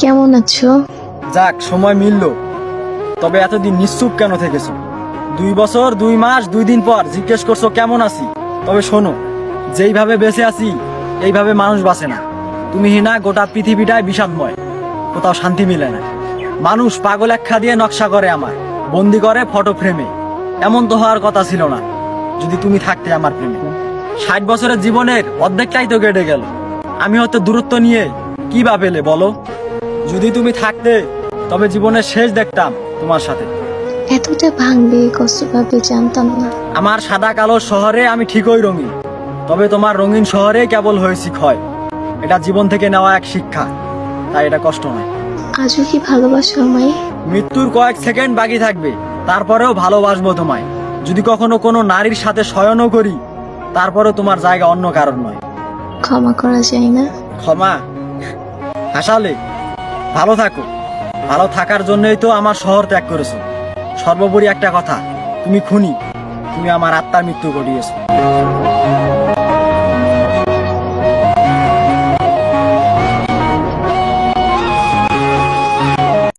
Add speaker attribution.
Speaker 1: কেমন আছো?
Speaker 2: যাক, সময় মিলল। তবে এতদিন নিশ্চুপ কেন থেকেছো? 2 বছর 2 মাস 2 দিন পর জিজ্ঞেস করছো কেমন আছি। তবে শোনো, যেইভাবে বেঁচে আছি এইভাবে মানুষ বাঁচে না। তুমি হিনা, গোটা পৃথিবীটাই বিষাদময়, কোথাও শান্তি মিলে না। মানুষ পাগল একখা দিয়ে নকশা করে, আমার বন্দি করে ফটো ফ্রেমে। এমন তো হওয়ার কথা ছিল না যদি তুমি থাকতে আমার প্রেমে। 60 বছরের জীবনের অর্ধেকটাই তো কেটে গেল। আমি হয়তো দূরত্ব নিয়ে কি বা পেলে বলো? যদি তুমি থাকতে তবে জীবনের শেষ দেখতাম তোমার সাথে।
Speaker 1: এতটা ভাঙবে কষ্ট পাবে জানতাম না।
Speaker 2: আমার সাদা কালো শহরে আমি ঠিকই রঙিন, তবে তোমার রঙিন শহরে কেবল হয়েছি ক্ষয়। এটা জীবন থেকে নেওয়া এক শিক্ষা, তাই এটা কষ্ট নয়।
Speaker 1: আজও কি ভালোবাসো আমায়?
Speaker 2: মৃত্যুর কয়েক সেকেন্ড বাকি থাকবে, তারপরেও ভালোবাসবো তোমায়। যদি কখনো কোনো নারীর সাথে শয়নও করি, তারপরেও তোমার জায়গা অন্য কারণ নয়।
Speaker 1: ক্ষমা করা যায় না?
Speaker 2: ক্ষমা? হাসালে। ভালো থাকো। ভালো থাকার জন্যই তো আমার শহর ত্যাগ করেছো। সর্বোপরি একটা কথা, তুমি খুনি, তুমি আমার আত্মার মৃত্যু ঘটিয়েছো।